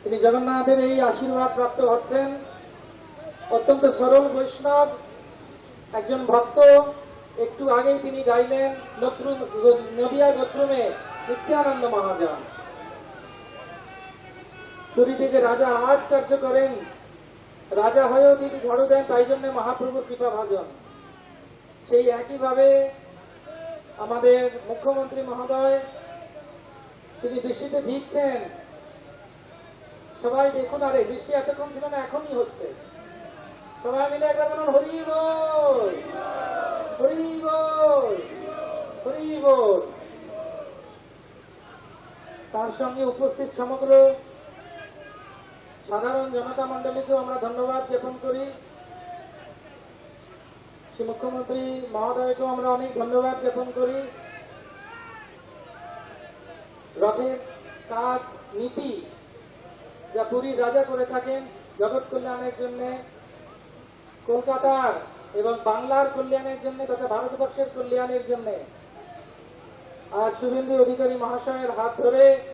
তিনি জগন্নাথের এই আশীর্বাদ প্রাপ্ত হচ্ছেন। অত্যন্ত সরল বৈষ্ণব একজন ভক্ত। একটু আগেই তিনি গাইলেন নদিয়া গোত্রমে নিত্যানন্দ মহাজন। পুরীতে যে রাজা আজ কার্য করেন, রাজা হয়েও তিনি ঝাড়ু দেন, তাই জন্য মহাপ্রভুর কৃপা ভাজন। সেই একইভাবে আমাদের মুখ্যমন্ত্রী মহোদয়, তিনি বৃষ্টিতে ভিজছেন। সবাই দেখুন, আরে বৃষ্টি এতক্ষণ ছিল না, এখনই হচ্ছে। সবাই মিলে একবার বলুন হরি বল, হরি বল, হরি বল। তার সঙ্গে উপস্থিত সমগ্র সাধারণ জনতা মন্ডলীকেও আমরা ধন্যবাদ জ্ঞাপন করি। শ্রী মুখ্যমন্ত্রী মহোদয়কেও আমরা অনেক ধন্যবাদ জ্ঞাপন করি। রথের কাজ নীতি যা পুরীর রাজা করে থাকেন জগৎ কল্যাণের জন্য, কলকাতার এবং বাংলার কল্যাণের জন্য তথা ভারতবর্ষের কল্যাণের জন্য, আর শুভেন্দু অধিকারী মহাশয়ের হাত ধরে